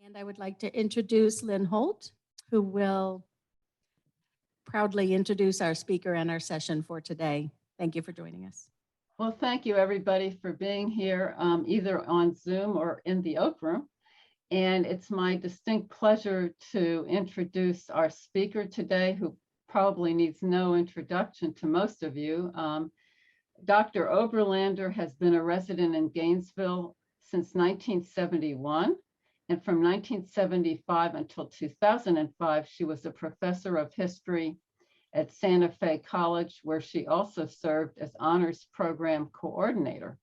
And I would like to introduce Lynn Holt, who will proudly introduce our speaker and our session for today. Thank you for joining us. Well, thank you everybody for being here, either on Zoom or in the Oak Room. And it's my distinct pleasure to introduce our speaker today, who probably needs no introduction to most of you. Dr. Oberlander has been a resident in Gainesville since 1971. And from 1975 until 2005, she was a professor of history at Santa Fe College, where she also served as honors program coordinator,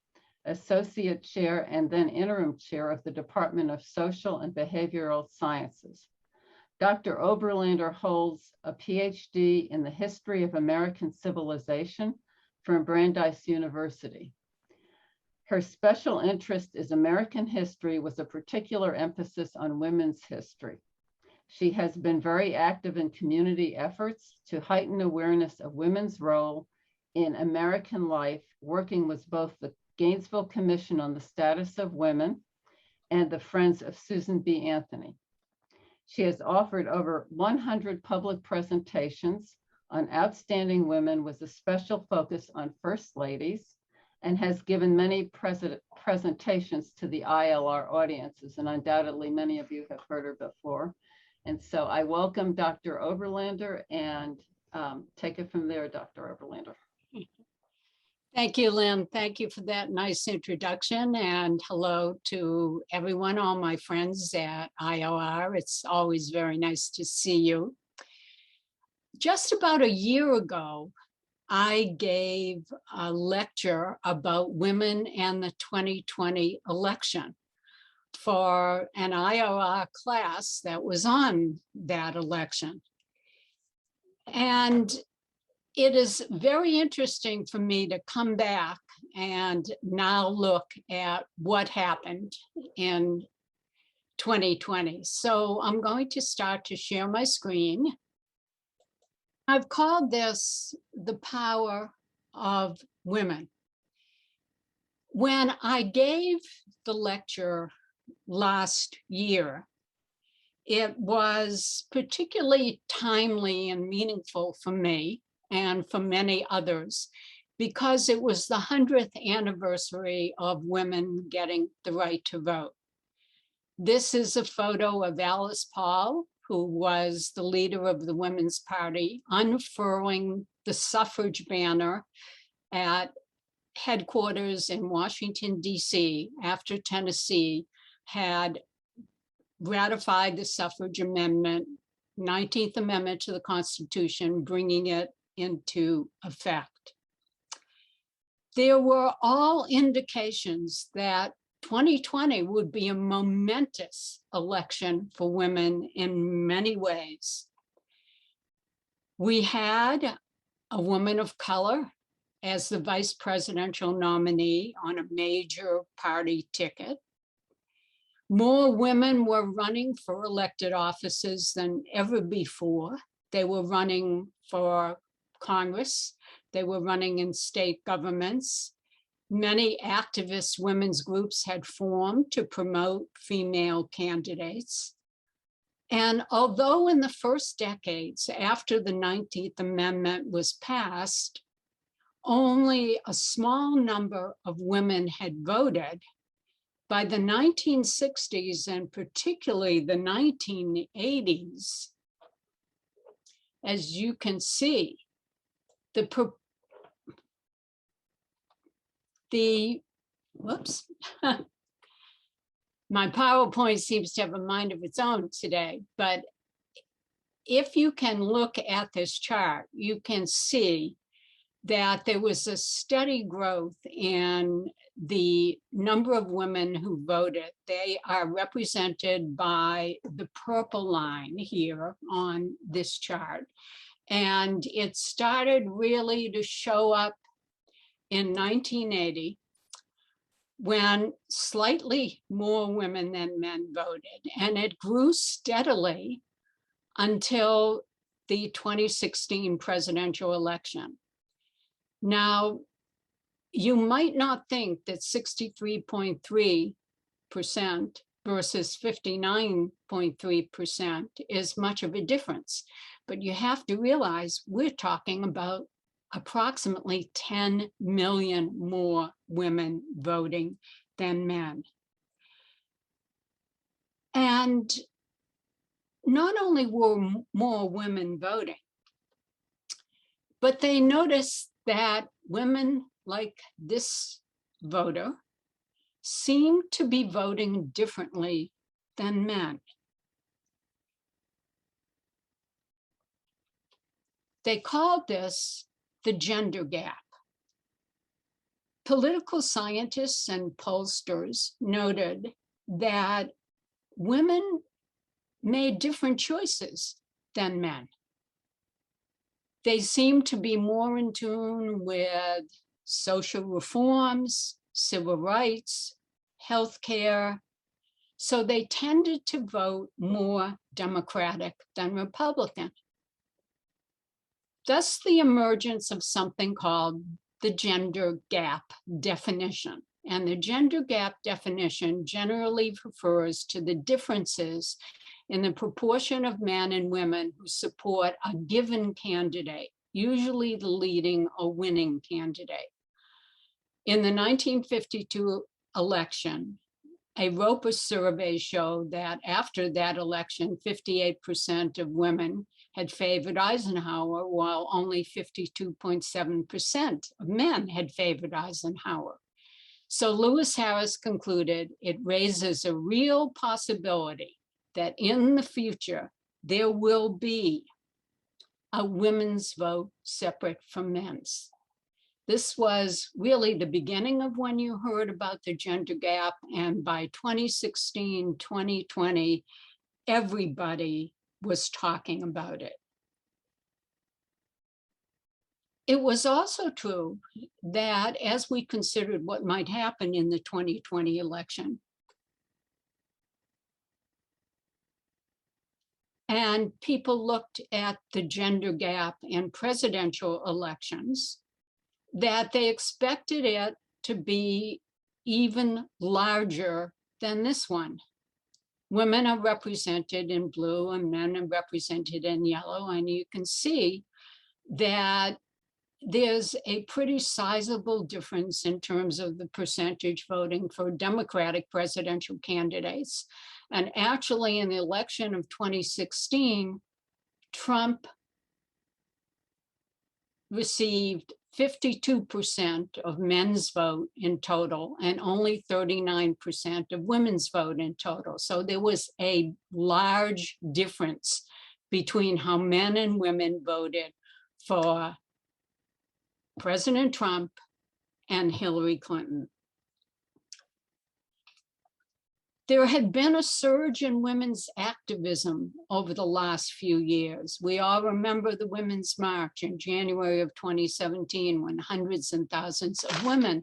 associate chair, and then interim chair of the Department of Social and Behavioral Sciences. Dr. Oberlander holds a PhD in the history of American civilization from Brandeis University. Her special interest is American history with a particular emphasis on women's history. She has been very active in community efforts to heighten awareness of women's role in American life, working with both the Gainesville Commission on the Status of Women and the Friends of Susan B. Anthony. She has offered over 100 public presentations on outstanding women with a special focus on First Ladies, and has given many presentations to the ILR audiences, and undoubtedly many of you have heard her before. And so I welcome Dr. Oberlander, and take it from there, Dr. Oberlander. Thank you, Lynn. Thank you for that nice introduction, and hello to everyone, all my friends at ILR. It's always very nice to see you. Just about a year ago, I gave a lecture about women and the 2020 election for an ILR class that was on that election. And it is very interesting for me to come back and now look at what happened in 2020. So I'm going to start to share my screen. I've called this the power of women. When I gave the lecture last year, it was particularly timely and meaningful for me and for many others, because it was the 100th anniversary of women getting the right to vote. This is a photo of Alice Paul, who was the leader of the Women's Party, unfurling the suffrage banner at headquarters in Washington, D.C., after Tennessee had ratified the suffrage amendment, 19th Amendment to the Constitution, bringing it into effect. There were all indications that 2020 would be a momentous election for women in many ways. We had a woman of color as the vice presidential nominee on a major party ticket. More women were running for elected offices than ever before. They were running for Congress. They were running in state governments. Many activist women's groups had formed to promote female candidates. And although in the first decades after the 19th Amendment was passed, only a small number of women had voted, by the 1960s and particularly the 1980s, as you can see, whoops, my PowerPoint seems to have a mind of its own today, but if you can look at this chart, you can see that there was a steady growth in the number of women who voted. They are represented by the purple line here on this chart. And it started really to show up in 1980, when slightly more women than men voted. And it grew steadily until the 2016 presidential election. Now, you might not think that 63.3% versus 59.3% is much of a difference. But you have to realize we're talking about approximately 10 million more women voting than men. And not only were more women voting, but they noticed that women like this voter seem to be voting differently than men. They called this the gender gap. Political scientists and pollsters noted that women made different choices than men. They seemed to be more in tune with social reforms, civil rights, healthcare. So they tended to vote more Democratic than Republican. Thus, the emergence of something called the gender gap definition. And the gender gap definition generally refers to the differences in the proportion of men and women who support a given candidate, usually the leading or winning candidate. In the 1952 election, a Roper survey showed that after that election, 58% of women had favored Eisenhower, while only 52.7% of men had favored Eisenhower. So Lewis Harris concluded it raises a real possibility that in the future, there will be a women's vote separate from men's. This was really the beginning of when you heard about the gender gap, and by 2016, 2020, everybody was talking about it. It was also true that as we considered what might happen in the 2020 election, and people looked at the gender gap in presidential elections, that they expected it to be even larger than this one. Women are represented in blue and men are represented in yellow, and you can see that there's a pretty sizable difference in terms of the percentage voting for Democratic presidential candidates. And actually, in the election of 2016, Trump received 52% of men's vote in total and only 39% of women's vote in total. So there was a large difference between how men and women voted for President Trump and Hillary Clinton. There had been a surge in women's activism over the last few years. We all remember the Women's March in January of 2017, when hundreds and thousands of women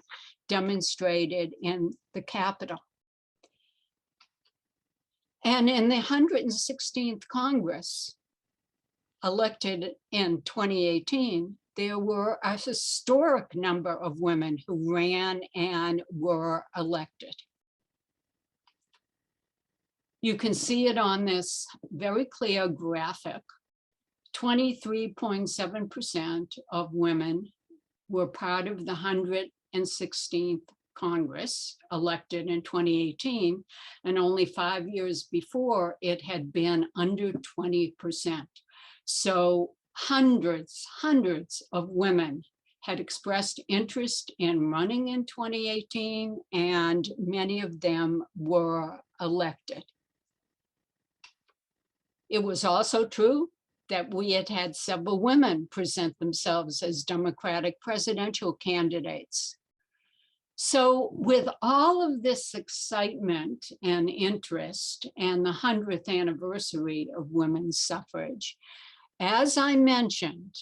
demonstrated in the Capitol. And in the 116th Congress, elected in 2018, there were a historic number of women who ran and were elected. You can see it on this very clear graphic. 23.7% of women were part of the 116th Congress elected in 2018, and only 5 years before it had been under 20%. So hundreds of women had expressed interest in running in 2018, and many of them were elected. It was also true that we had had several women present themselves as Democratic presidential candidates. So with all of this excitement and interest and the 100th anniversary of women's suffrage, as I mentioned,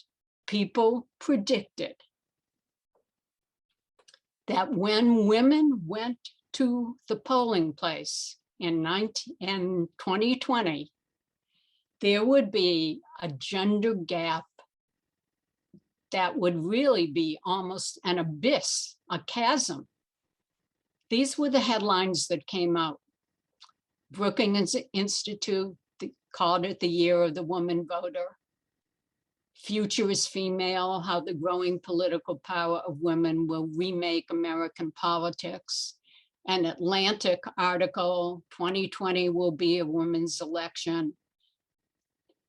people predicted that when women went to the polling place in 2020, there would be a gender gap that would really be almost an abyss, a chasm. These were the headlines that came out. Brookings Institute called it the year of the woman voter. Future is Female, How the Growing Political Power of Women Will Remake American Politics. An Atlantic article, 2020 Will Be a Women's Election.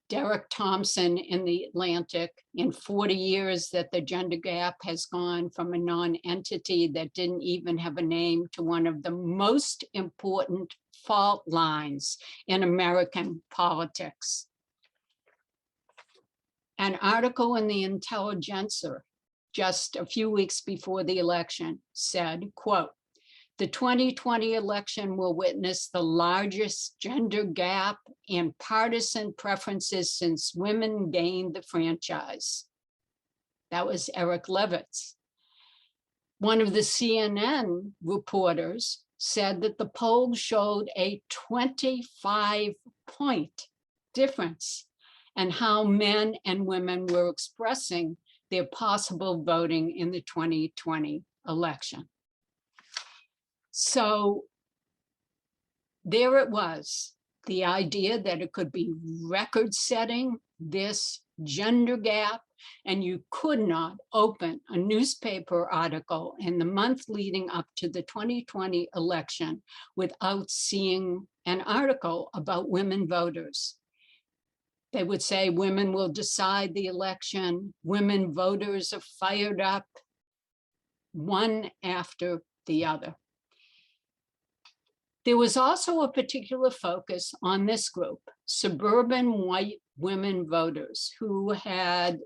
Derek Thompson in the Atlantic, in 40 years that the gender gap has gone from a non-entity that didn't even have a name to one of the most important fault lines in American politics. An article in the Intelligencer just a few weeks before the election said, quote, "The 2020 election will witness the largest gender gap in partisan preferences since women gained the franchise." That was Eric Levitz. One of the CNN reporters said that the poll showed a 25-point difference in how men and women were expressing their possible voting in the 2020 election. So there it was, the idea that it could be record-setting, this gender gap, and you could not open a newspaper article in the month leading up to the 2020 election without seeing an article about women voters. They would say women will decide the election, women voters are fired up, one after the other. There was also a particular focus on this group, suburban white women voters who had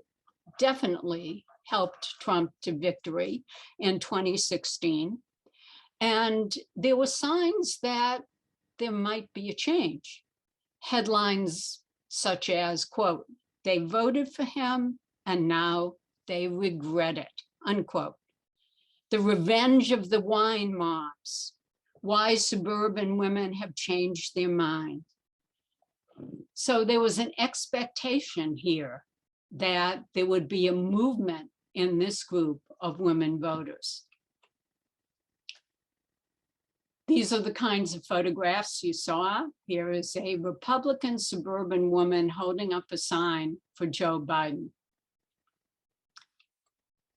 definitely helped Trump to victory in 2016. And there were signs that there might be a change. Headlines such as, quote, "They voted for him and now they regret it," unquote. "The revenge of the wine mobs. Why suburban women have changed their mind." So there was an expectation here that there would be a movement in this group of women voters. These are the kinds of photographs you saw. Here is a Republican suburban woman holding up a sign for Joe Biden.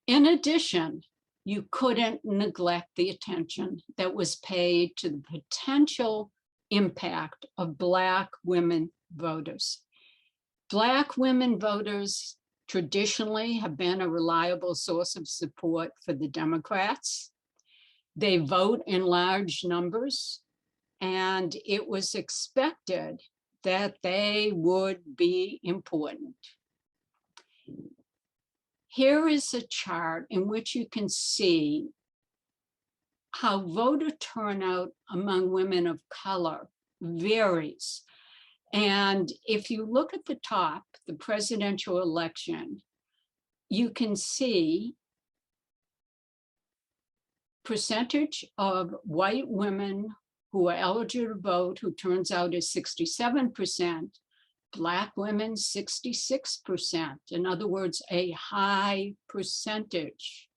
In addition, you couldn't neglect the attention that was paid to the potential impact of Black women voters. Black women voters traditionally have been a reliable source of support for the Democrats. They vote in large numbers, and it was expected that they would be important. Here is a chart in which you can see how voter turnout among women of color varies. And if you look at the top, the presidential election, you can see percentage of white women who are eligible to vote, who turns out is 67%, Black women 66%. In other words, a high percentage.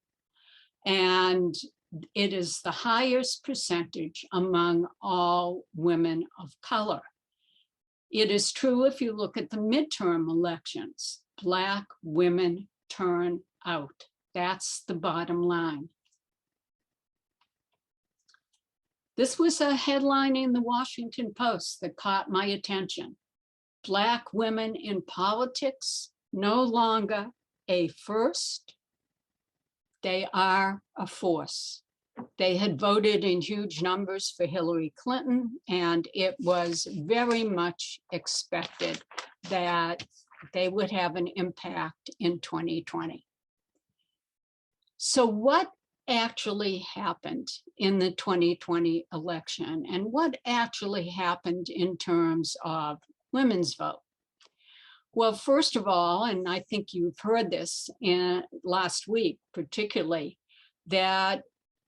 And it is the highest percentage among all women of color. It is true if you look at the midterm elections, Black women turn out. That's the bottom line. This was a headline in the Washington Post that caught my attention. Black women in politics, no longer a first, they are a force. They had voted in huge numbers for Hillary Clinton, and it was very much expected that they would have an impact in 2020. So what actually happened in the 2020 election, and what actually happened in terms of women's vote? Well, first of all, and I think you've heard this last week particularly, that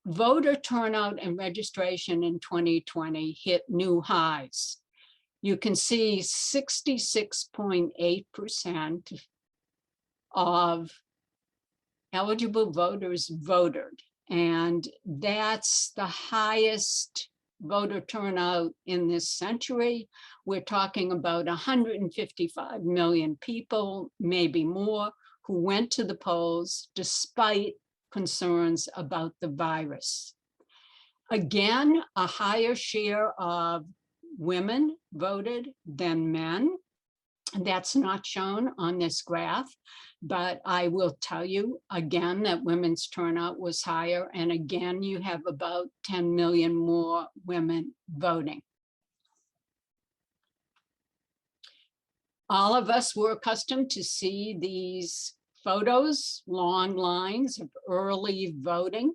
voter turnout and registration in 2020 hit new highs. You can see 66.8% of eligible voters voted, and that's the highest voter turnout in this century. We're talking about 155 million people, maybe more, who went to the polls despite concerns about the virus. Again, a higher share of women voted than men. That's not shown on this graph, but I will tell you again that women's turnout was higher. And again, you have about 10 million more women voting. All of us were accustomed to see these photos, long lines of early voting.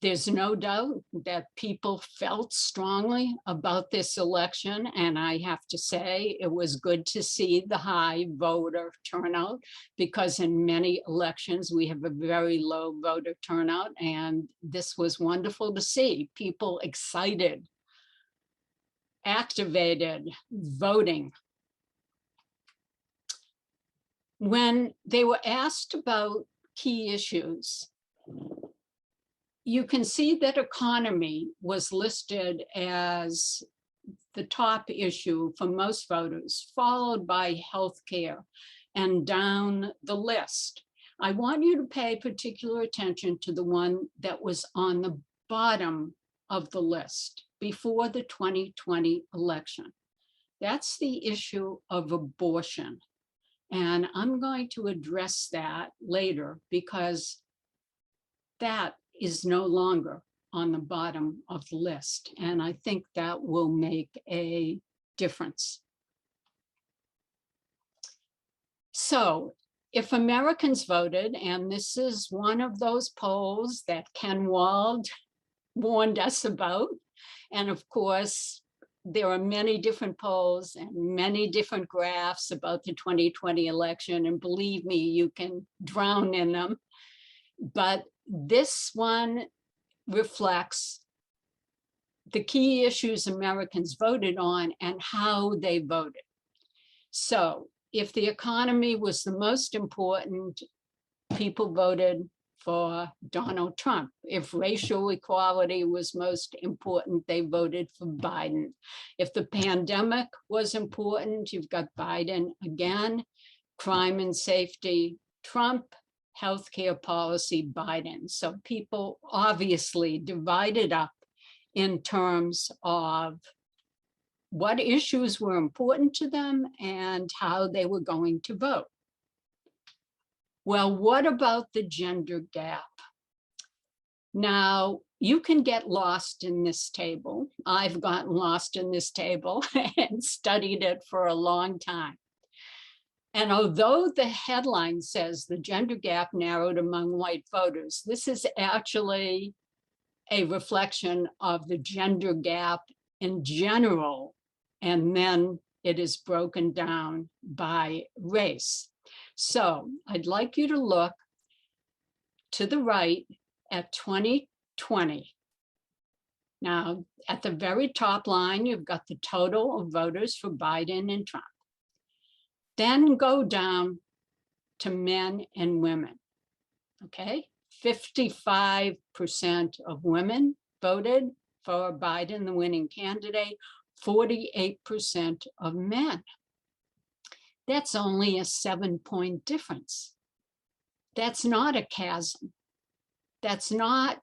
There's no doubt that people felt strongly about this election, and I have to say it was good to see the high voter turnout, because in many elections we have a very low voter turnout, and this was wonderful to see. People excited, activated, voting. When they were asked about key issues, you can see that economy was listed as the top issue for most voters, followed by healthcare and down the list. I want you to pay particular attention to the one that was on the bottom of the list before the 2020 election. That's the issue of abortion. And I'm going to address that later, because that is no longer on the bottom of the list. And I think that will make a difference. So if Americans voted, and this is one of those polls that Ken Wald warned us about, and of course, there are many different polls and many different graphs about the 2020 election, and believe me, you can drown in them. But this one reflects the key issues Americans voted on and how they voted. So if the economy was the most important, people voted for Donald Trump. If racial equality was most important, they voted for Biden. If the pandemic was important, you've got Biden again. Crime and safety, Trump. Healthcare policy, Biden. So people obviously divided up in terms of what issues were important to them and how they were going to vote. Well, what about the gender gap? Now, you can get lost in this table. I've gotten lost in this table and studied it for a long time. And although the headline says the gender gap narrowed among white voters, this is actually a reflection of the gender gap in general, and then it is broken down by race. So I'd like you to look to the right at 2020. Now, at the very top line, you've got the total of voters for Biden and Trump. Then go down to men and women, okay? 55% of women voted for Biden, the winning candidate, 48% of men. That's only a 7-point difference. That's not a chasm. That's not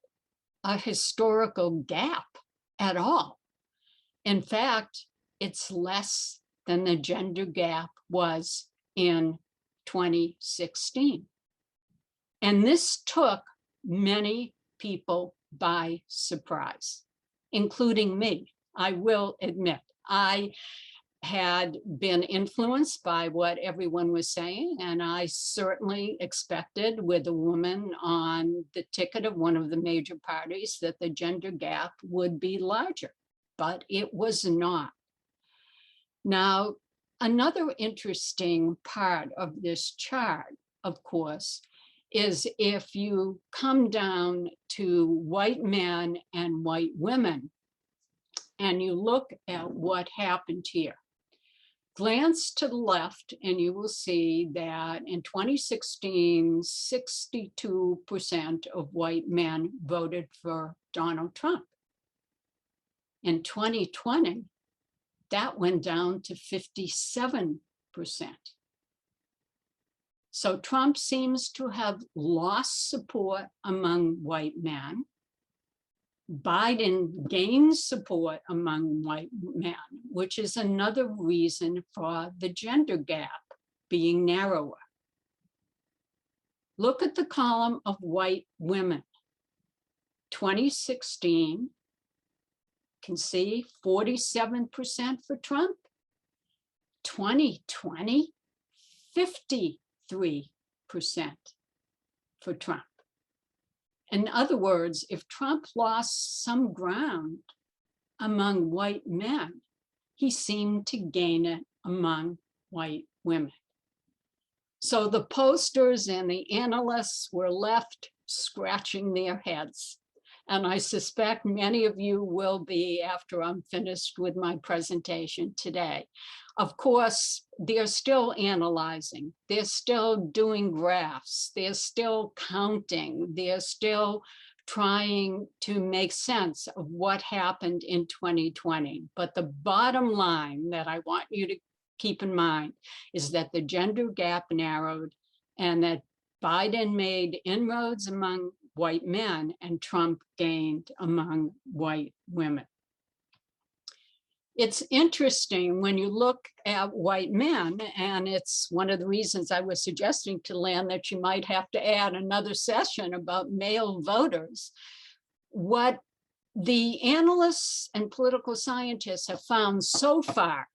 a historical gap at all. In fact, it's less than the gender gap was in 2016. And this took many people by surprise, including me. I will admit, I had been influenced by what everyone was saying, and I certainly expected, with a woman on the ticket of one of the major parties, that the gender gap would be larger, but it was not. Now, another interesting part of this chart, of course, is if you come down to white men and white women, and you look at what happened here. Glance to the left, and you will see that in 2016, 62% of white men voted for Donald Trump. In 2020, that went down to 57%. So Trump seems to have lost support among white men. Biden gained support among white men, which is another reason for the gender gap being narrower. Look at the column of white women. 2016, can see 47% for Trump. 2020, 53% for Trump. In other words, if Trump lost some ground among white men, he seemed to gain it among white women. So the posters and the analysts were left scratching their heads. And I suspect many of you will be after I'm finished with my presentation today. Of course, they're still analyzing, they're still doing graphs, they're still counting, they're still trying to make sense of what happened in 2020. But the bottom line that I want you to keep in mind is that the gender gap narrowed and that Biden made inroads among white men and Trump gained among white women. It's interesting when you look at white men, and it's one of the reasons I was suggesting to Lan that you might have to add another session about male voters. What the analysts and political scientists have found so far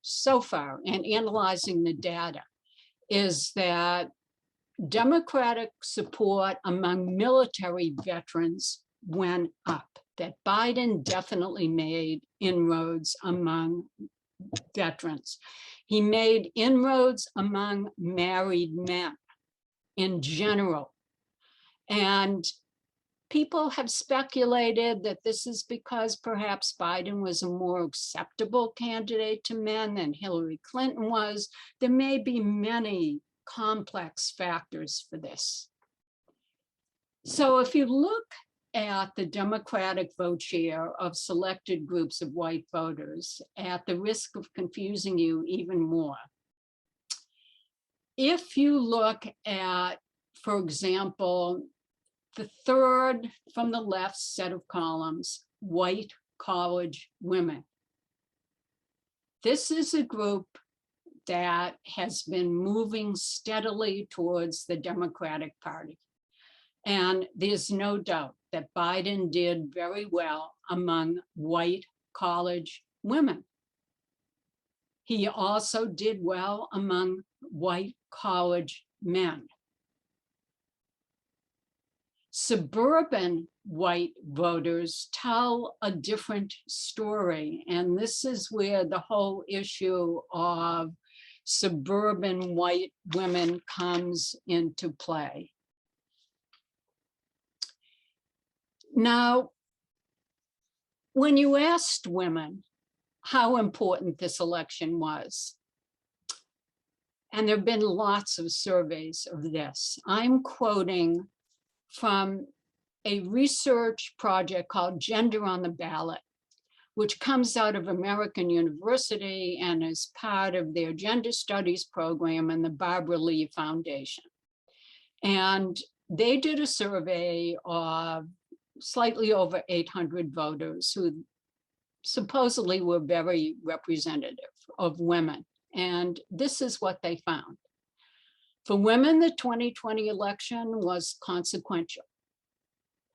in analyzing the data is that Democratic support among military veterans went up, that Biden definitely made inroads among veterans. He made inroads among married men in general. And people have speculated that this is because perhaps Biden was a more acceptable candidate to men than Hillary Clinton was. There may be many complex factors for this. So if you look at the Democratic vote share of selected groups of white voters, at the risk of confusing you even more, if you look at, for example, the third from the left set of columns, white college women, this is a group that has been moving steadily towards the Democratic Party. And there's no doubt that Biden did very well among white college women. He also did well among white college men. Suburban white voters tell a different story. And this is where the whole issue of suburban white women comes into play. Now, when you asked women how important this election was, and there have been lots of surveys of this, I'm quoting from a research project called Gender on the Ballot, which comes out of American University and is part of their gender studies program and the Barbara Lee Foundation. And they did a survey of slightly over 800 voters who supposedly were very representative of women. And this is what they found. For women, the 2020 election was consequential.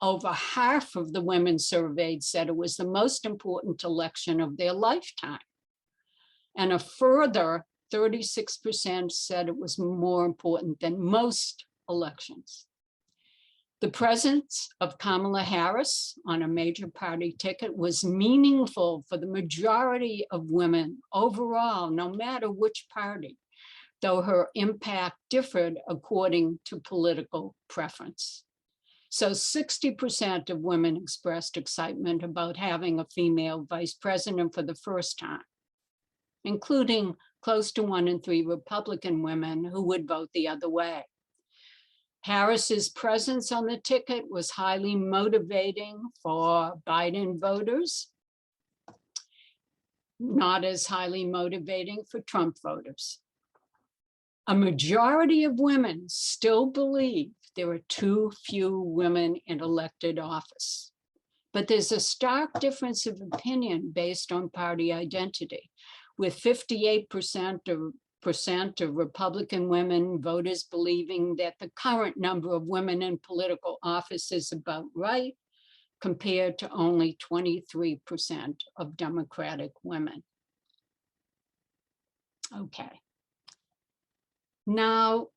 Over half of the women surveyed said it was the most important election of their lifetime. And a further 36% said it was more important than most elections. The presence of Kamala Harris on a major party ticket was meaningful for the majority of women overall, no matter which party, though her impact differed according to political preference. So 60% of women expressed excitement about having a female vice president for the first time, including close to 1 in 3 Republican women who would vote the other way. Harris's presence on the ticket was highly motivating for Biden voters. not as highly motivating for Trump voters. A majority of women still believe there are too few women in elected office. But there's a stark difference of opinion based on party identity, with 58% of Republican women voters believing that the current number of women in political office is about right, compared to only 23% of Democratic women. Okay. Now,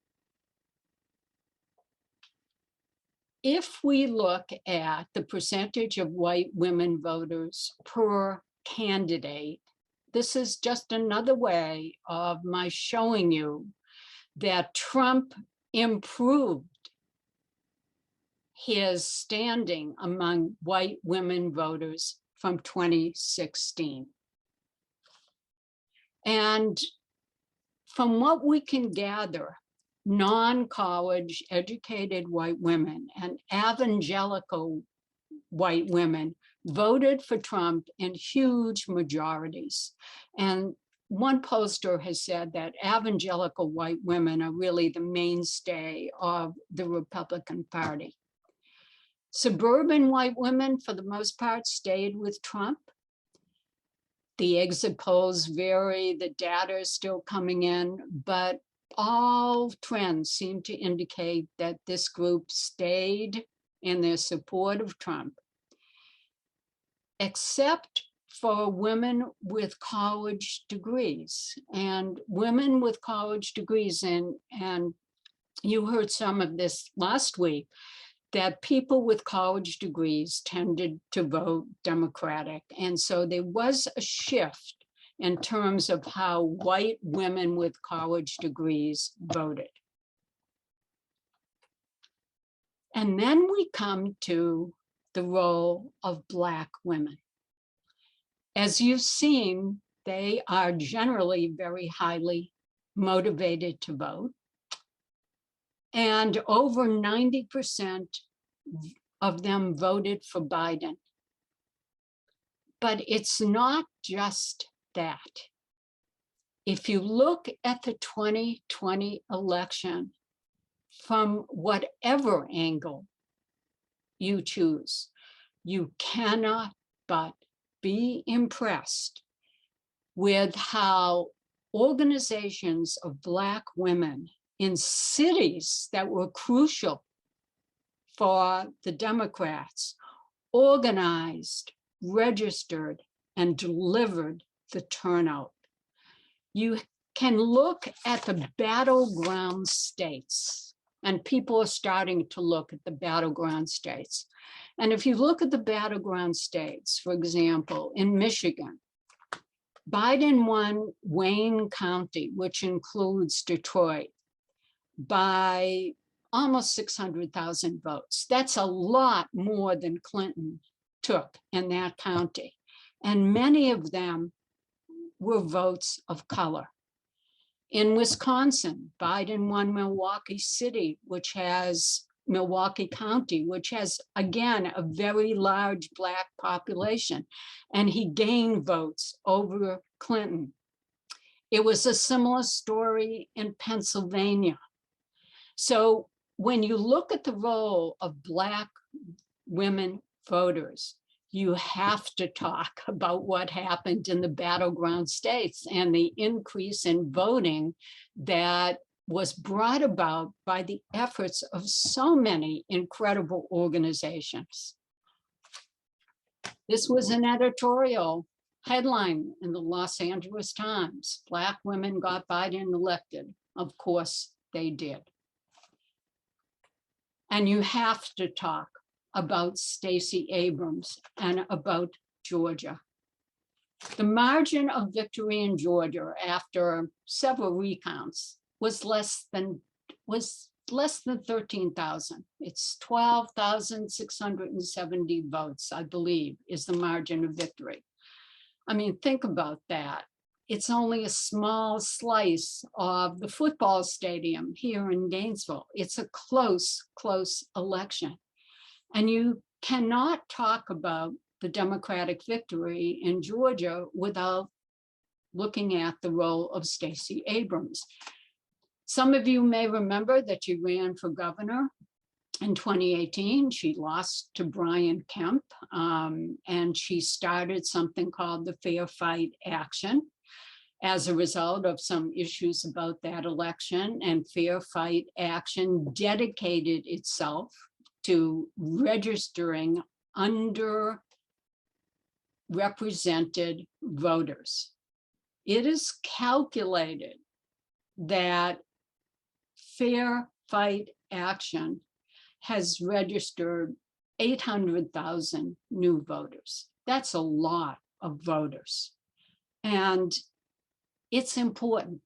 if we look at the percentage of white women voters per candidate, this is just another way of my showing you that Trump improved his standing among white women voters from 2016. And from what we can gather, non-college educated white women and evangelical white women voted for Trump in huge majorities. And one pollster has said that evangelical white women are really the mainstay of the Republican Party. Suburban white women, for the most part, stayed with Trump. The exit polls vary, the data is still coming in, but all trends seem to indicate that this group stayed in their support of Trump, except for women with college degrees. And women with college degrees, and you heard some of this last week, that people with college degrees tended to vote Democratic. And so there was a shift in terms of how white women with college degrees voted. And then we come to the role of Black women. As you've seen, they are generally very highly motivated to vote. And over 90% of them voted for Biden. But it's not just that. If you look at the 2020 election from whatever angle you choose, you cannot but be impressed with how organizations of Black women in cities that were crucial for the Democrats organized, registered, and delivered the turnout. You can look at the battleground states, and people are starting to look at the battleground states. And if you look at the battleground states, for example, in Michigan, Biden won Wayne County, which includes Detroit, by almost 600,000 votes. That's a lot more than Clinton took in that county. And many of them were votes of color. In Wisconsin, Biden won Milwaukee City, Milwaukee County, which has, again, a very large Black population. And he gained votes over Clinton. It was a similar story in Pennsylvania. So when you look at the role of Black women voters, you have to talk about what happened in the battleground states and the increase in voting that was brought about by the efforts of so many incredible organizations. This was an editorial headline in the Los Angeles Times. Black women got Biden elected. Of course they did. And you have to talk about Stacey Abrams and about Georgia. The margin of victory in Georgia after several recounts was less than 13,000. It's 12,670 votes, I believe, is the margin of victory. I mean, think about that. It's only a small slice of the football stadium here in Gainesville. It's a close election. And you cannot talk about the Democratic victory in Georgia without looking at the role of Stacey Abrams. Some of you may remember that she ran for governor in 2018. She lost to Brian Kemp, and she started something called the Fair Fight Action as a result of some issues about that election. And Fair Fight Action dedicated itself to registering underrepresented voters. It is calculated that Fair Fight Action has registered 800,000 new voters. That's a lot of voters. And it's important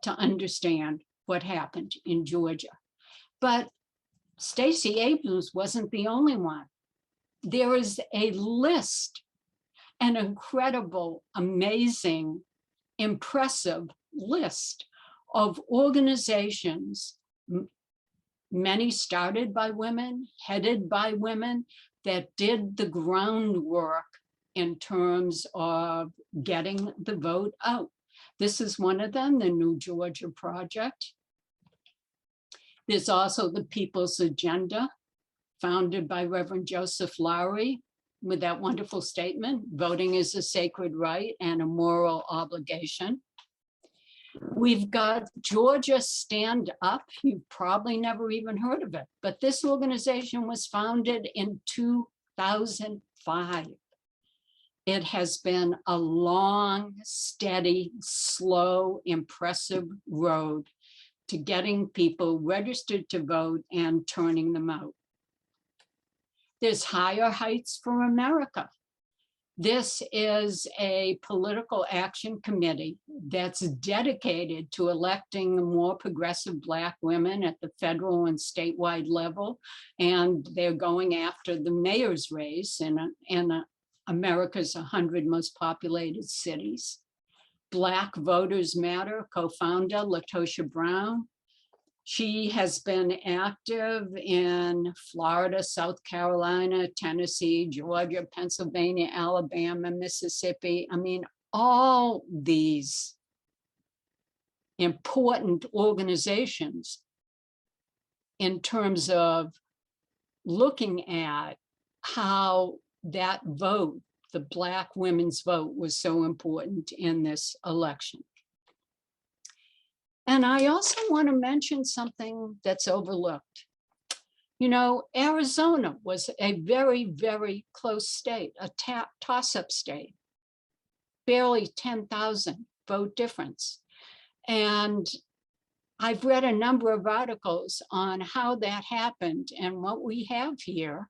to understand what happened in Georgia. But Stacey Abrams wasn't the only one. There is a list, an incredible, amazing, impressive list of organizations, many started by women, headed by women, that did the groundwork in terms of getting the vote out. This is one of them, the New Georgia Project. There's also the People's Agenda, founded by Reverend Joseph Lowry, with that wonderful statement, voting is a sacred right and a moral obligation. We've got Georgia Stand Up. You've probably never even heard of it, but this organization was founded in 2005. It has been a long, steady, slow, impressive road to getting people registered to vote and turning them out. There's Higher Heights for America. This is a political action committee that's dedicated to electing more progressive Black women at the federal and statewide level. And they're going after the mayor's race in America's 100 most populated cities. Black Voters Matter co-founder LaTosha Brown. She has been active in Florida, South Carolina, Tennessee, Georgia, Pennsylvania, Alabama, Mississippi. I mean, all these important organizations in terms of looking at how that vote, the Black women's vote, was so important in this election. And I also want to mention something that's overlooked. You know, Arizona was a very, very close state, a toss-up state, barely 10,000 vote difference. And I've read a number of articles on how that happened. And what we have here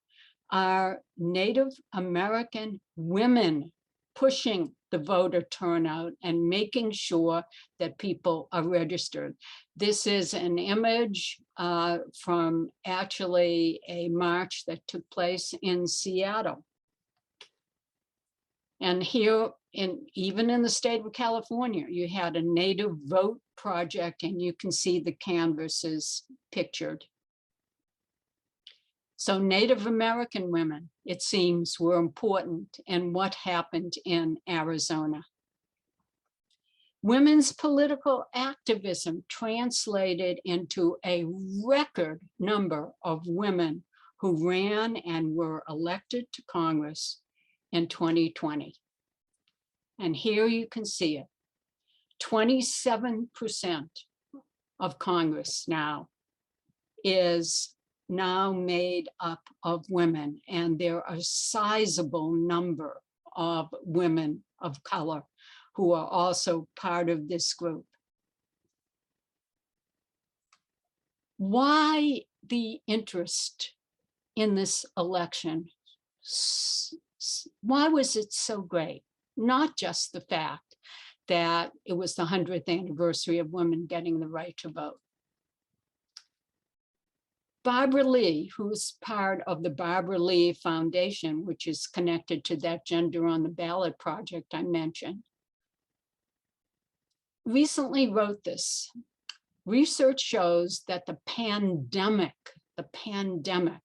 are Native American women pushing the voter turnout and making sure that people are registered. This is an image from actually a march that took place in Seattle. And here, even in the state of California, you had a Native Vote Project, and you can see the canvases pictured. So Native American women, it seems, were important in what happened in Arizona. Women's political activism translated into a record number of women who ran and were elected to Congress in 2020. And here you can see it. 27% of Congress now is now made up of women, and there are a sizable number of women of color who are also part of this group. Why the interest in this election? Why was it so great? Not just the fact that it was the 100th anniversary of women getting the right to vote. Barbara Lee, who's part of the Barbara Lee Foundation, which is connected to that Gender on the Ballot project I mentioned, recently wrote this. Research shows that the pandemic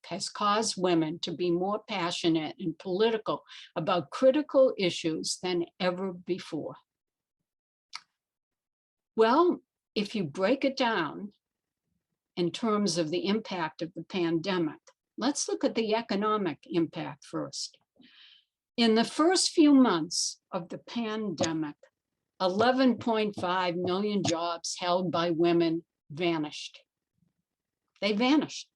has caused women to be more passionate and political about critical issues than ever before. Well, if you break it down in terms of the impact of the pandemic, let's look at the economic impact first. In the first few months of the pandemic, 11.5 million jobs held by women vanished. They vanished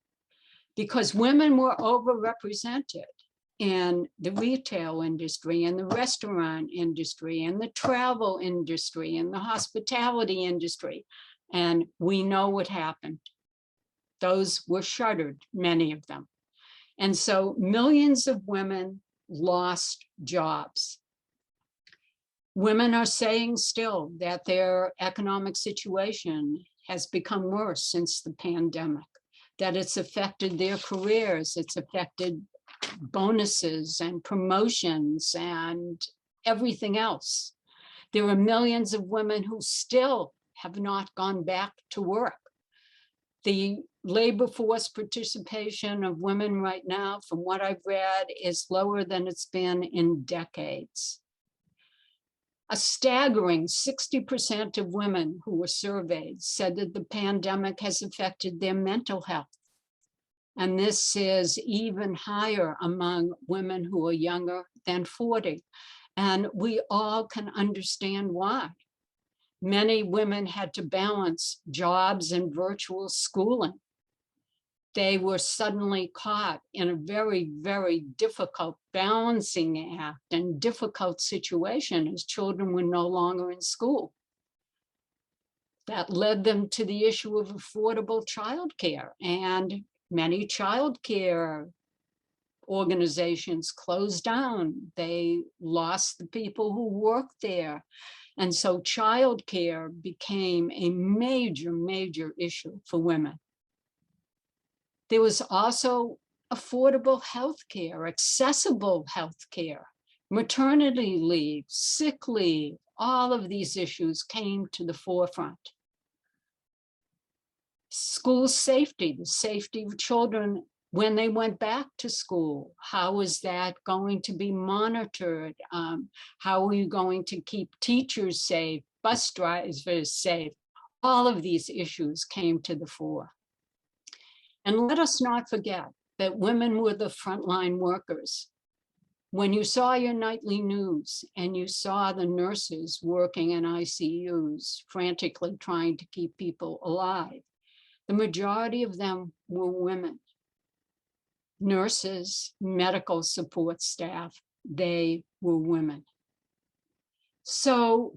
because women were overrepresented in the retail industry, in the restaurant industry, in the travel industry, in the hospitality industry. And we know what happened. Those were shuttered, many of them. And so millions of women lost jobs. Women are saying still that their economic situation has become worse since the pandemic, that it's affected their careers, it's affected bonuses and promotions and everything else. There are millions of women who still have not gone back to work. The labor force participation of women right now, from what I've read, is lower than it's been in decades. A staggering 60% of women who were surveyed said that the pandemic has affected their mental health. And this is even higher among women who are younger than 40. And we all can understand why. Many women had to balance jobs and virtual schooling. They were suddenly caught in a very, very difficult balancing act and difficult situation as children were no longer in school. That led them to the issue of affordable childcare, and many childcare organizations closed down. They lost the people who worked there. And so childcare became a major, major issue for women. There was also affordable health care, accessible health care, maternity leave, sick leave. All of these issues came to the forefront. School safety, the safety of children when they went back to school. How is that going to be monitored? How are you going to keep teachers safe, bus drivers safe? All of these issues came to the fore. And let us not forget that women were the frontline workers. When you saw your nightly news and you saw the nurses working in ICUs, frantically trying to keep people alive, the majority of them were women. Nurses, medical support staff, they were women. So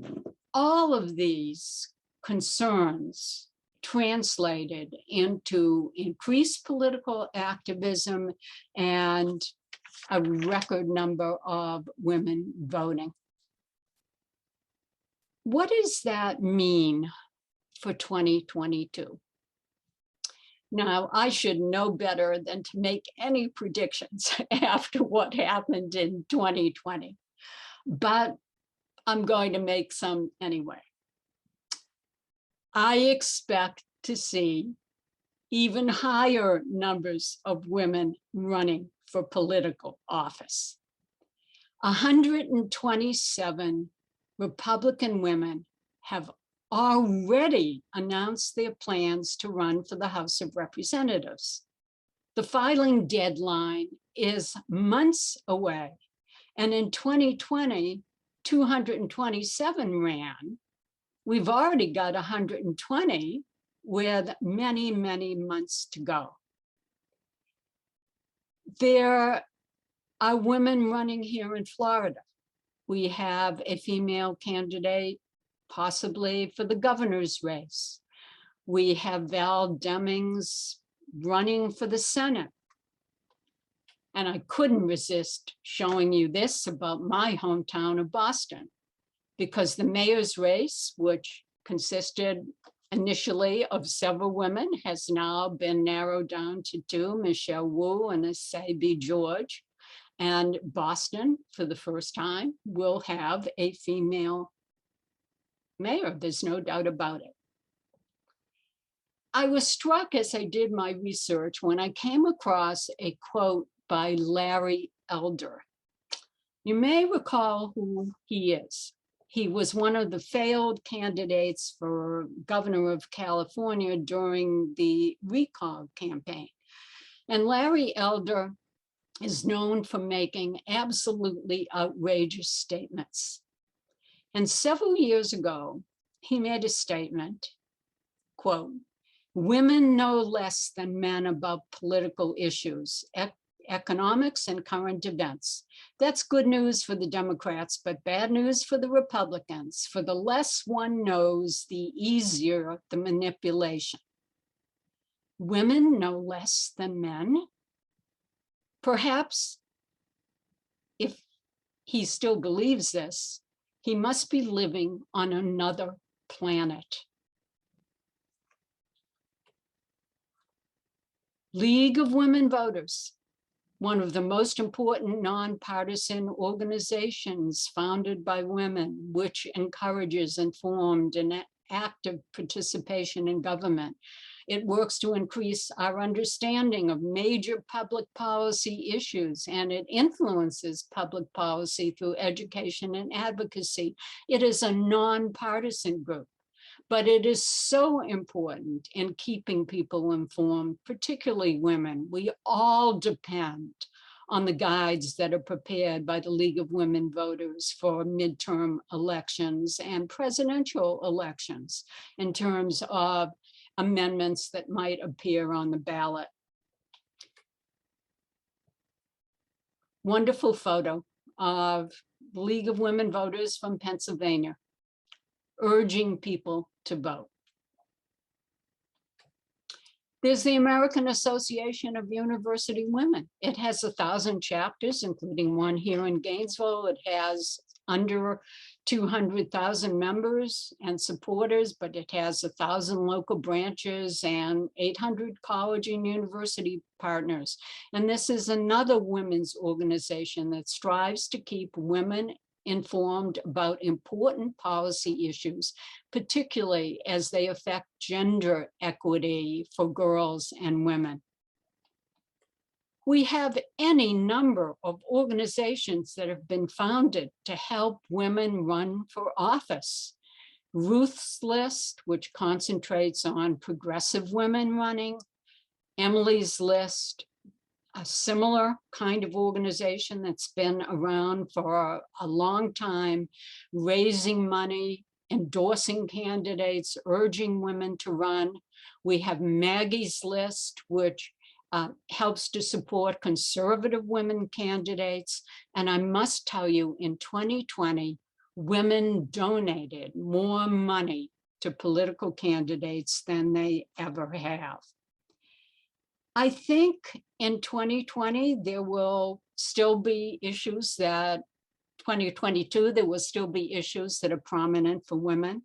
all of these concerns translated into increased political activism and a record number of women voting. What does that mean for 2022? Now, I should know better than to make any predictions after what happened in 2020, but I'm going to make some anyway. I expect to see even higher numbers of women running for political office. 127 Republican women have already announced their plans to run for the House of Representatives. The filing deadline is months away. And in 2020, 227 ran. We've already got 120 with many, many months to go. There are women running here in Florida. We have a female candidate possibly for the governor's race. We have Val Demings running for the Senate. And I couldn't resist showing you this about my hometown of Boston, because the mayor's race, which consisted initially of several women, has now been narrowed down to two, Michelle Wu and Assay B. George. And Boston, for the first time, will have a female mayor. There's no doubt about it. I was struck as I did my research when I came across a quote by Larry Elder. You may recall who he is. He was one of the failed candidates for governor of California during the recall campaign. And Larry Elder is known for making absolutely outrageous statements. And several years ago, he made a statement, quote, "Women know less than men about political issues, economics and current events. That's good news for the Democrats, but bad news for the Republicans. For the less one knows, the easier the manipulation." Women know less than men. Perhaps if he still believes this, he must be living on another planet. League of Women Voters, one of the most important nonpartisan organizations founded by women, which encourages informed and active participation in government. It works to increase our understanding of major public policy issues, and it influences public policy through education and advocacy. It is a nonpartisan group, but it is so important in keeping people informed, particularly women. We all depend on the guides that are prepared by the League of Women Voters for midterm elections and presidential elections in terms of amendments that might appear on the ballot. Wonderful photo of the League of Women Voters from Pennsylvania, urging people to vote. There's the American Association of University Women. It has 1,000 chapters, including one here in Gainesville. It has under 200,000 members and supporters, but it has 1,000 local branches and 800 college and university partners. And this is another women's organization that strives to keep women informed about important policy issues, particularly as they affect gender equity for girls and women. We have any number of organizations that have been founded to help women run for office. Ruths List, which concentrates on progressive women running. Emily's List, a similar kind of organization that's been around for a long time, raising money, endorsing candidates, urging women to run. We have Maggie's List, which helps to support conservative women candidates. And I must tell you, in 2020, women donated more money to political candidates than they ever have. I think in 2020, there will still be issues that 2022, there will still be issues that are prominent for women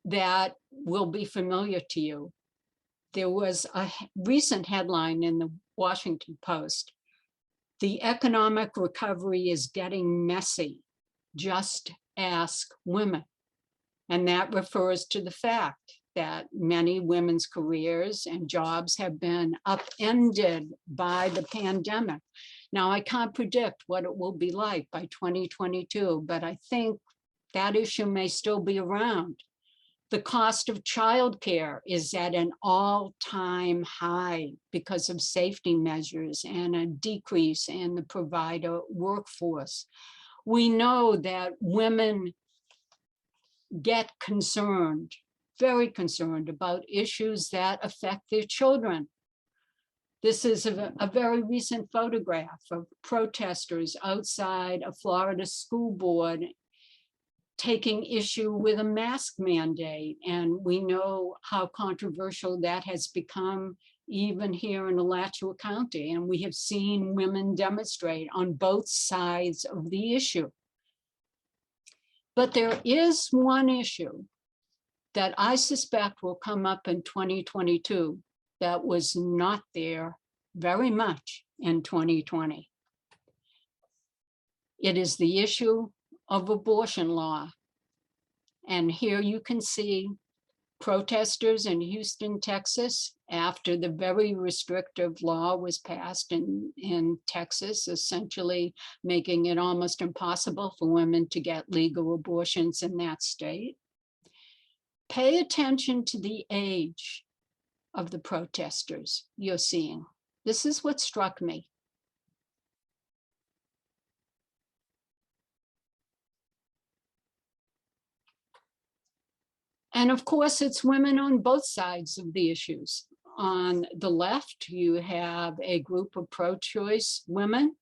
that will be familiar to you. There was a recent headline in the Washington Post. The economic recovery is getting messy. Just ask women. And that refers to the fact that many women's careers and jobs have been upended by the pandemic. Now, I can't predict what it will be like by 2022, but I think that issue may still be around. The cost of childcare is at an all-time high because of safety measures and a decrease in the provider workforce. We know that women get concerned, very concerned about issues that affect their children. This is a very recent photograph of protesters outside a Florida school board taking issue with a mask mandate. And we know how controversial that has become even here in Alachua County. And we have seen women demonstrate on both sides of the issue. But there is one issue that I suspect will come up in 2022 that was not there very much in 2020. It is the issue of abortion law. And here you can see protesters in Houston, Texas, after the very restrictive law was passed in Texas, essentially making it almost impossible for women to get legal abortions in that state. Pay attention to the age of the protesters you're seeing. This is what struck me. And of course, it's women on both sides of the issues. On the left, you have a group of pro-choice women.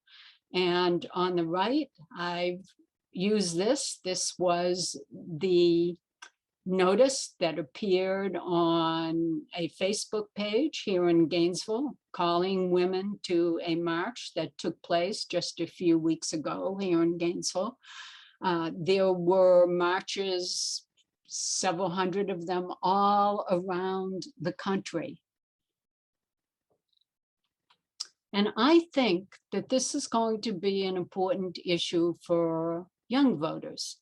And on the right, I've used this. This was the notice that appeared on a Facebook page here in Gainesville, calling women to a march that took place just a few weeks ago here in Gainesville. There were marches, several hundred of them, all around the country. And I think that this is going to be an important issue for young voters.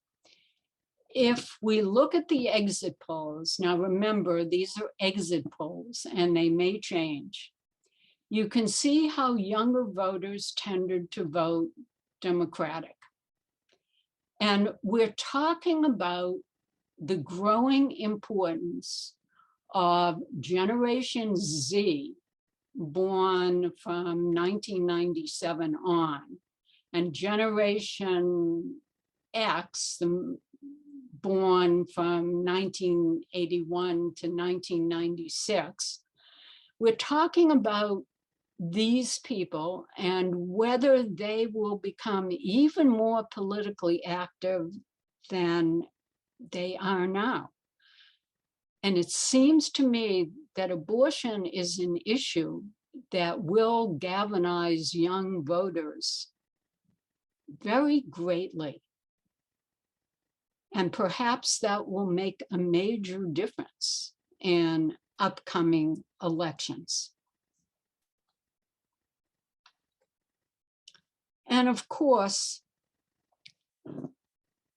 If we look at the exit polls, now remember, these are exit polls and they may change. You can see how younger voters tended to vote Democratic. And we're talking about the growing importance of Generation Z, born from 1997 on, and Generation X, born from 1981 to 1996. We're talking about these people and whether they will become even more politically active than they are now. And it seems to me that abortion is an issue that will galvanize young voters very greatly. And perhaps that will make a major difference in upcoming elections. And of course,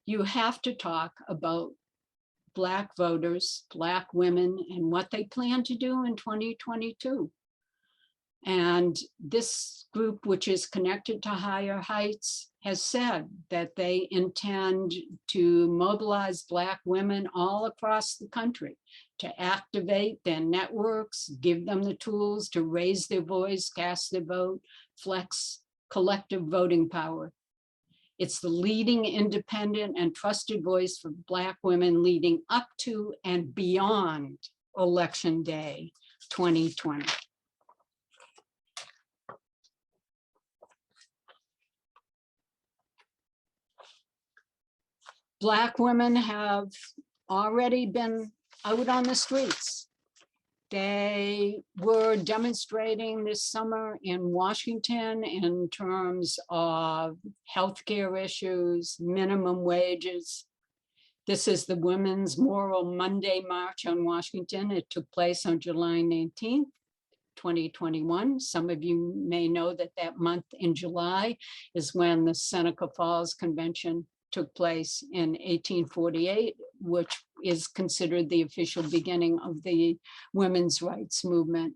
you have to talk about Black voters, Black women, and what they plan to do in 2022. And this group, which is connected to Higher Heights, has said that they intend to mobilize Black women all across the country to activate their networks, give them the tools to raise their voice, cast their vote, flex collective voting power. It's the leading independent and trusted voice for Black women leading up to and beyond Election Day 2020. Black women have already been out on the streets. They were demonstrating this summer in Washington in terms of healthcare issues, minimum wages. This is the Women's Moral Monday March on Washington. It took place on July 19th, 2021. Some of you may know that that month in July is when the Seneca Falls Convention took place in 1848, which is considered the official beginning of the women's rights movement.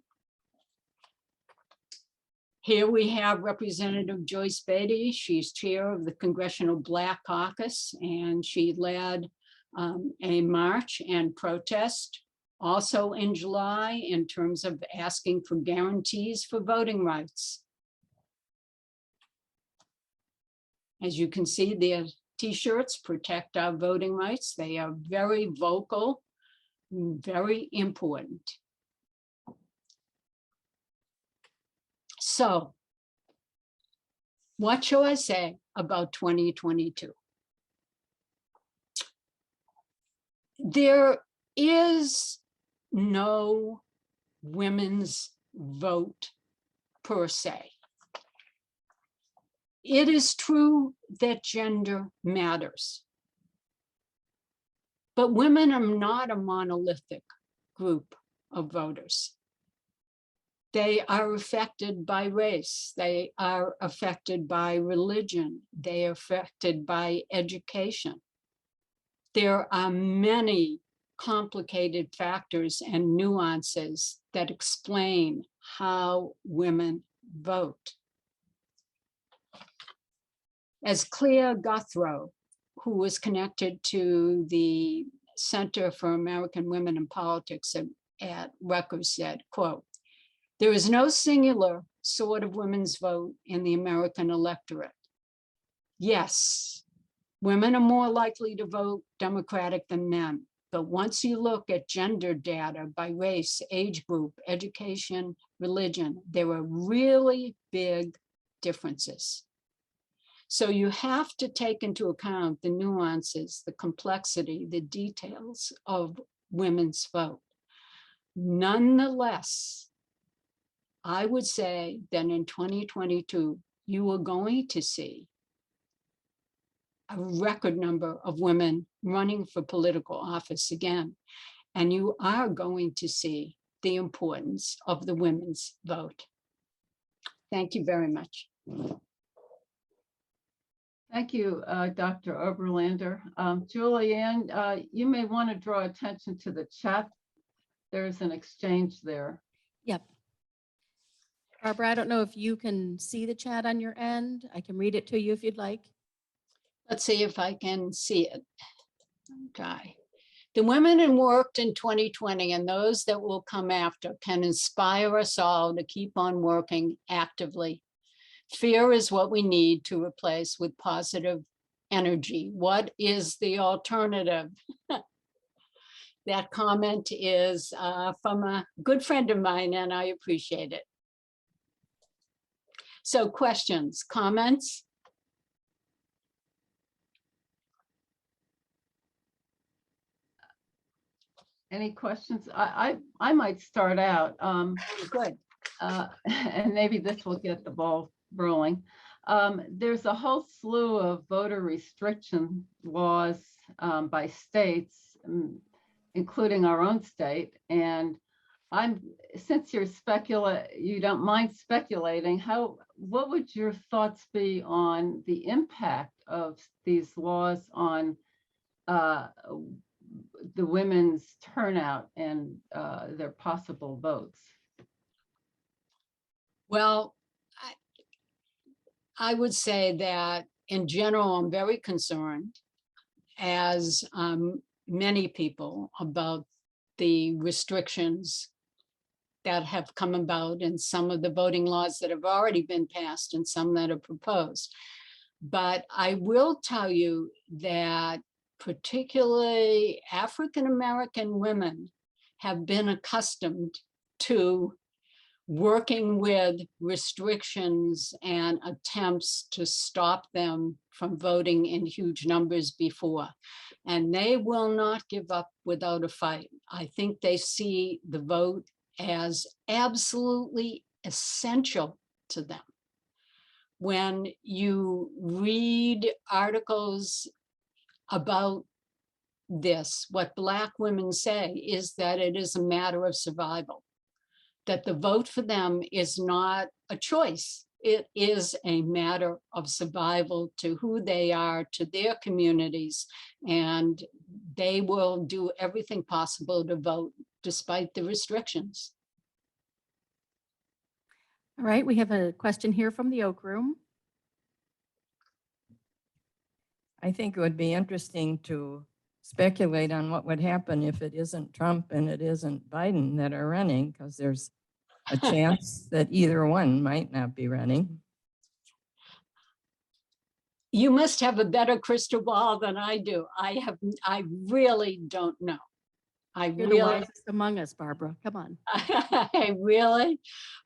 Here we have Representative Joyce Beatty. She's chair of the Congressional Black Caucus, and she led a march and protest also in July in terms of asking for guarantees for voting rights. As you can see, their T-shirts protect our voting rights. They are very vocal, very important. So, what shall I say about 2022? There is no women's vote per se. It is true that gender matters, but women are not a monolithic group of voters. They are affected by race. They are affected by religion. They are affected by education. There are many complicated factors and nuances that explain how women vote. As Clea Guthrow, who was connected to the Center for American Women in Politics at Rutgers said, quote, "There is no singular sort of women's vote in the American electorate. Yes, women are more likely to vote Democratic than men. But once you look at gender data by race, age group, education, religion, there are really big differences. So you have to take into account the nuances, the complexity, the details of women's vote. Nonetheless, I would say that in 2022, you are going to see a record number of women running for political office again. And you are going to see the importance of the women's vote. Thank you very much. Thank you, Dr. Oberlander. Julianne, you may want to draw attention to the chat. There's an exchange there. Yep. Barbara, I don't know if you can see the chat on your end. I can read it to you if you'd like. Let's see if I can see it. Okay. The women in worked in 2020 and those that will come after can inspire us all to keep on working actively. Fear is what we need to replace with positive energy. What is the alternative? That comment is from a good friend of mine, and I appreciate it. So questions, comments? Any questions? I might start out. Good. And maybe this will get the ball rolling. There's a whole slew of voter restriction laws by states, including our own state. And since you don't mind speculating, what would your thoughts be on the impact of these laws on the women's turnout and their possible votes? Well, I would say that in general, I'm very concerned, as many people, about the restrictions that have come about in some of the voting laws that have already been passed and some that are proposed. But I will tell you that particularly African-American women have been accustomed to working with restrictions and attempts to stop them from voting in huge numbers before. And they will not give up without a fight. I think they see the vote as absolutely essential to them. When you read articles about this, what Black women say is that it is a matter of survival, that the vote for them is not a choice. It is a matter of survival to who they are, to their communities, and they will do everything possible to vote despite the restrictions. All right, we have a question here from the Oak Room. I think it would be interesting to speculate on what would happen if it isn't Trump and it isn't Biden that are running, because there's a chance that either one might not be running. You must have a better crystal ball than I do. I really don't know. You're the wisest among us, Barbara. Come on. I really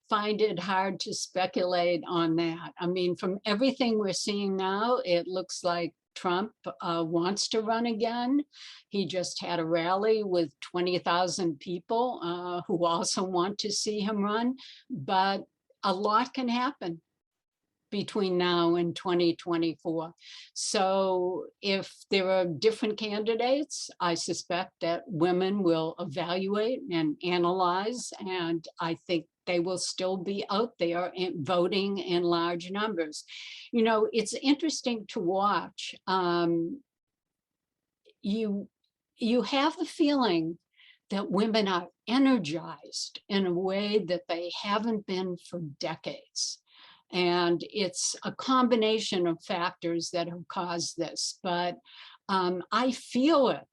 find it hard to speculate on that. I mean, from everything we're seeing now, it looks like Trump wants to run again. He just had a rally with 20,000 people who also want to see him run, but a lot can happen between now and 2024. So if there are different candidates, I suspect that women will evaluate and analyze, and I think they will still be out there voting in large numbers. You know, it's interesting to watch. you have the feeling that women are energized in a way that they haven't been for decades. And it's a combination of factors that have caused this, but I feel it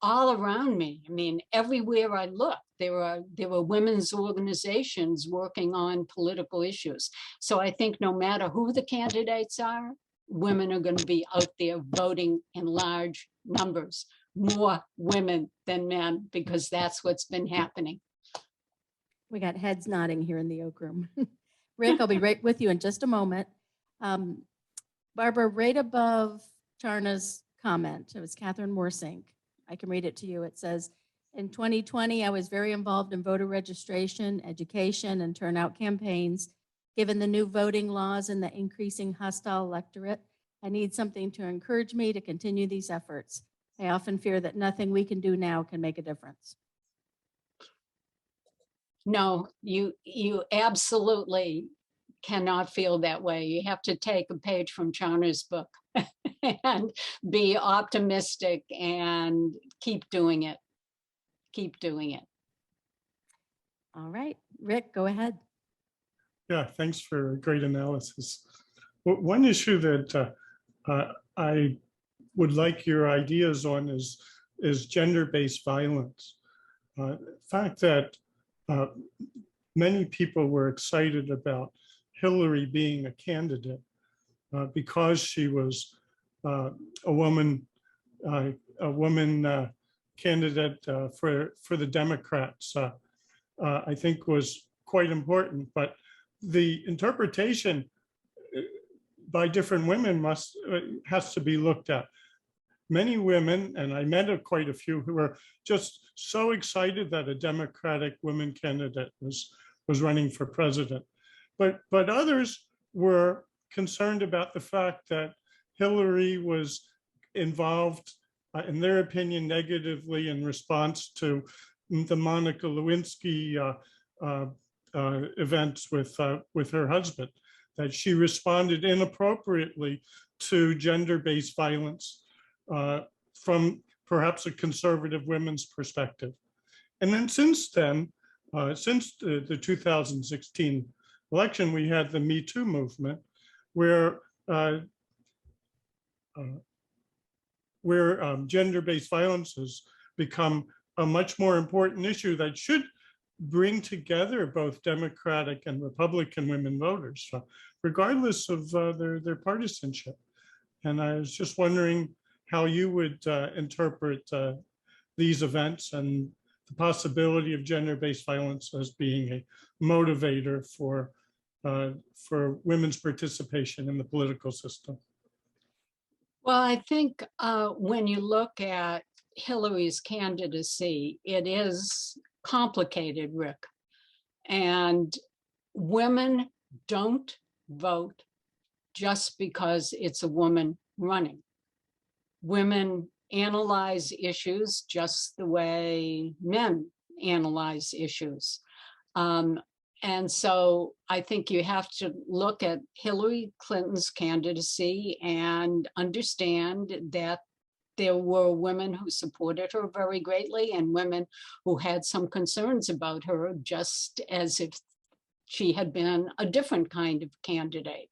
all around me. I mean, everywhere I look, there were women's organizations working on political issues. So I think no matter who the candidates are, women are going to be out there voting in large numbers, more women than men, because that's what's been happening. We got heads nodding here in the Oak Room. Rick, I'll be right with you in just a moment. Barbara, right above Charna's comment, it was Catherine Morsink. I can read it to you. It says, in 2020, I was very involved in voter registration, education, and turnout campaigns. Given the new voting laws and the increasing hostile electorate, I need something to encourage me to continue these efforts. I often fear that nothing we can do now can make a difference. No, you absolutely cannot feel that way. You have to take a page from Charna's book and be optimistic and keep doing it. Keep doing it. All right, Rick, go ahead. Yeah, thanks for a great analysis. One issue that I would like your ideas on is gender-based violence. The fact that many people were excited about Hillary being a candidate because she was a woman candidate for the Democrats, I think was quite important. But the interpretation by different women has to be looked at. Many women, and I met quite a few, who were just so excited that a Democratic woman candidate was running for president. But others were concerned about the fact that Hillary was involved, in their opinion, negatively in response to the Monica Lewinsky events with her husband, that she responded inappropriately to gender-based violence from perhaps a conservative women's perspective. And then since then, since the 2016 election, we had the Me Too movement, where gender-based violence has become a much more important issue that should bring together both Democratic and Republican women voters, regardless of their partisanship. And I was just wondering how you would interpret these events and the possibility of gender-based violence as being a motivator for women's participation in the political system. Well, I think when you look at Hillary's candidacy, it is complicated, Rick. And women don't vote just because it's a woman running. Women analyze issues just the way men analyze issues. And so I think you have to look at Hillary Clinton's candidacy and understand that there were women who supported her very greatly and women who had some concerns about her, just as if she had been a different kind of candidate.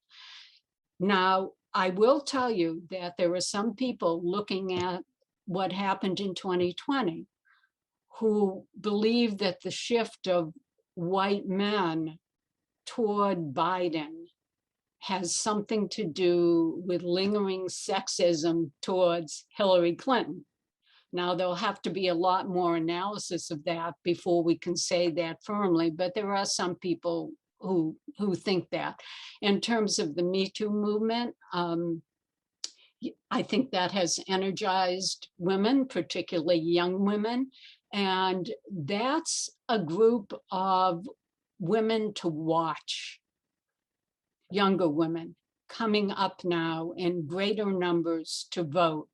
Now, I will tell you that there are some people looking at what happened in 2020 who believe that the shift of white men toward Biden has something to do with lingering sexism towards Hillary Clinton. Now, there'll have to be a lot more analysis of that before we can say that firmly, but there are some people who think that. In terms of the Me Too movement, I think that has energized women, particularly young women, and that's a group of women to watch. Younger women coming up now in greater numbers to vote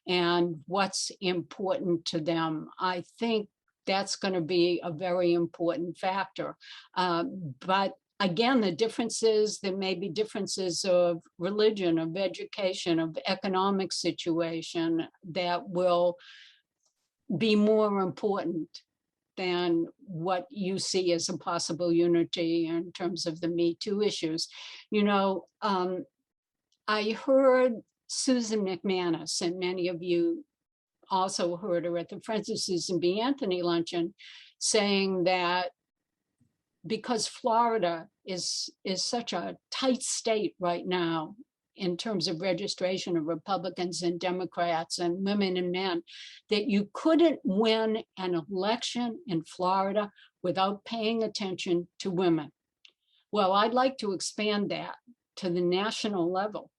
and what's important to them. I think that's going to be a very important factor. But again, the differences, there may be differences of religion, of education, of economic situation that will be more important than what you see as a possible unity in terms of the Me Too issues. You know, I heard Susan McManus, and many of you also heard her at the Friends of Susan B. Anthony luncheon, saying that because Florida is such a tight state right now in terms of registration of Republicans and Democrats and women and men, that you couldn't win an election in Florida without paying attention to women. Well, I'd like to expand that to the national level.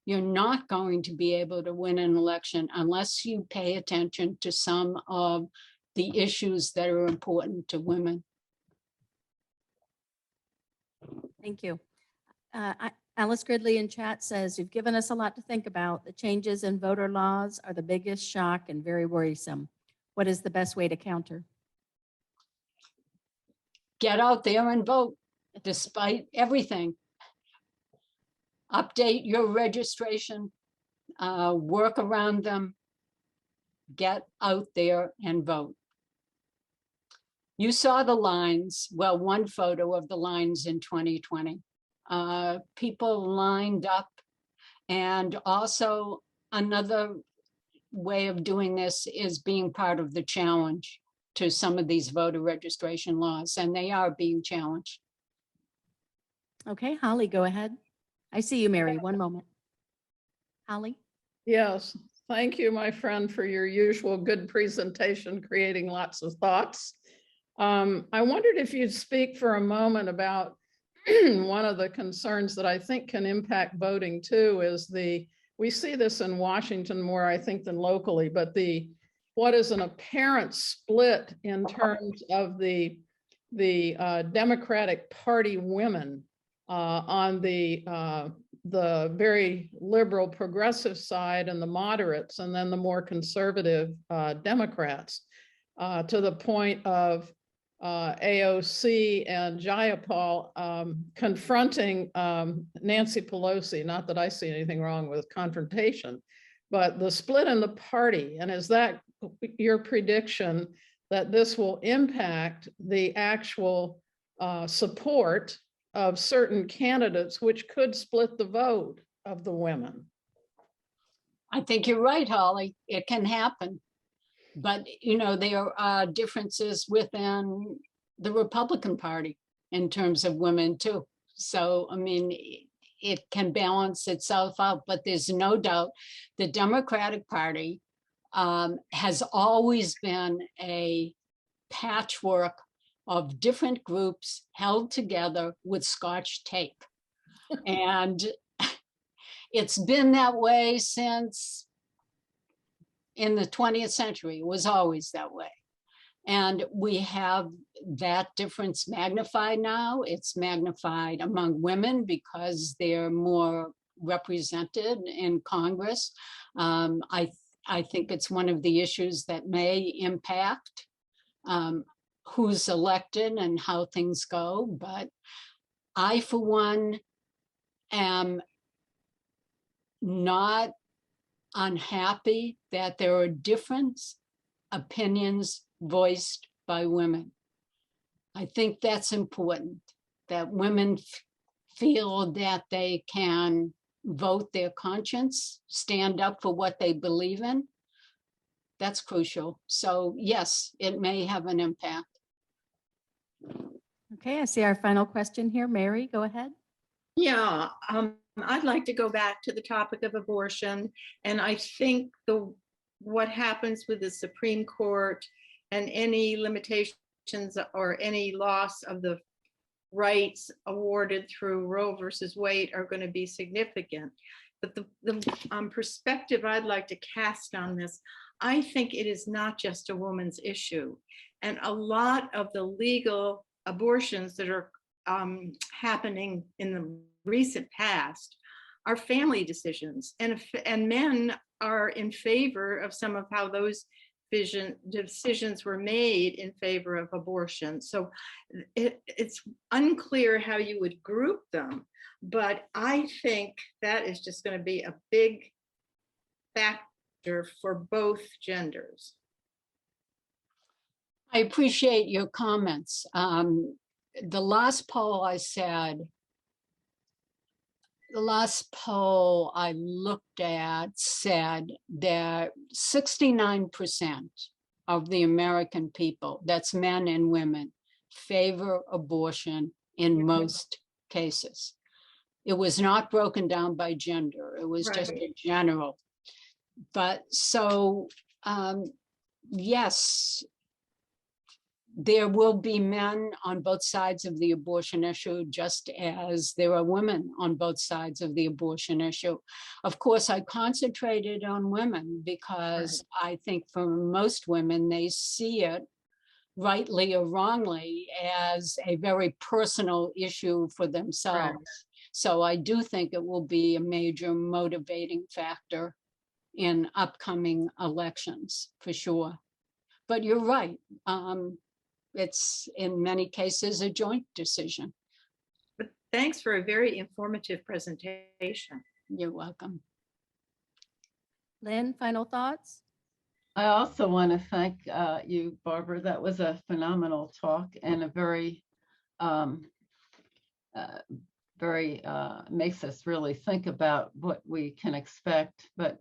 You're not going to be able to win an election unless you pay attention to some of the issues that are important to women. Thank you. Alice Gridley in chat says, you've given us a lot to think about. The changes in voter laws are the biggest shock and very worrisome. What is the best way to counter? Get out there and vote despite everything. Update your registration, work around them, get out there and vote. You saw the lines, well, one photo of the lines in 2020. People lined up, and also another way of doing this is being part of the challenge to some of these voter registration laws, and they are being challenged. Okay, Holly, go ahead. I see you, Mary. One moment. Holly? Yes, thank you, my friend, for your usual good presentation, creating lots of thoughts. I wondered if you'd speak for a moment about one of the concerns that I think can impact voting too is we see this in Washington more, I think, than locally, but what is an apparent split in terms of the Democratic Party women on the very liberal progressive side and the moderates, and then the more conservative Democrats, to the point of AOC and Jayapal confronting Nancy Pelosi. Not that I see anything wrong with confrontation, but the split in the party. And is that your prediction that this will impact the actual support of certain candidates, which could split the vote of the women? I think you're right, Holly. It can happen. But, you know, there are differences within the Republican Party in terms of women too. So, I mean, it can balance itself out, but there's no doubt the Democratic Party has always been a patchwork of different groups held together with Scotch tape. And it's been that way since in the 20th century. It was always that way. And we have that difference magnified now. It's magnified among women because they're more represented in Congress. I think it's one of the issues that may impact who's elected and how things go. But I, for one, am not unhappy that there are different opinions voiced by women. I think that's important, that women feel that they can vote their conscience, stand up for what they believe in. That's crucial. So yes, it may have an impact. Okay, I see our final question here. Mary, go ahead. Yeah, I'd like to go back to the topic of abortion. And I think what happens with the Supreme Court and any limitations or any loss of the rights awarded through Roe versus Wade are going to be significant. But the perspective I'd like to cast on this, I think it is not just a woman's issue. And a lot of the legal abortions that are happening in the recent past are family decisions, and men are in favor of some of how those decisions were made in favor of abortion. So it's unclear how you would group them, but I think that is just going to be a big factor for both genders. I appreciate your comments. The last poll I said, the last poll I looked at said that 69% of the American people, that's men and women, favor abortion in most cases. It was not broken down by gender. It was just Right. a general. But so, yes, there will be men on both sides of the abortion issue, just as there are women on both sides of the abortion issue. Of course, I concentrated on women because I think for most women, they see it, rightly or wrongly, as a very personal issue for themselves. So I do think it will be a major motivating factor in upcoming elections, for sure. But you're right. It's in many cases a joint decision. But thanks for a very informative presentation. You're welcome. Lynn, final thoughts? I also want to thank you, Barbara. That was a phenomenal talk and a very, makes us really think about what we can expect. But,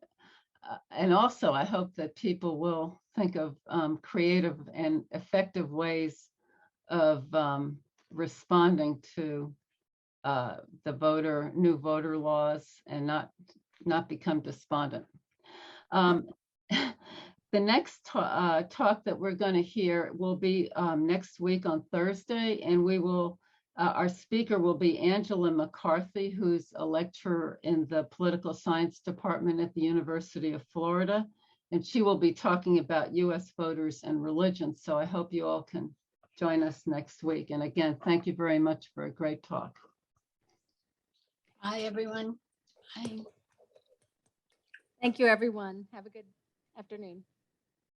and also I hope that people will think of creative and effective ways of responding to the new voter laws and not become despondent. The next talk that we're going to hear will be next week on Thursday, and we will, our speaker will be Angela McCarthy, who's a lecturer in the political science department at the University of Florida, and she will be talking about U.S. voters and religion. So I hope you all can join us next week. And again, thank you very much for a great talk. Hi, everyone. Hi. Thank you, everyone. Have a good afternoon.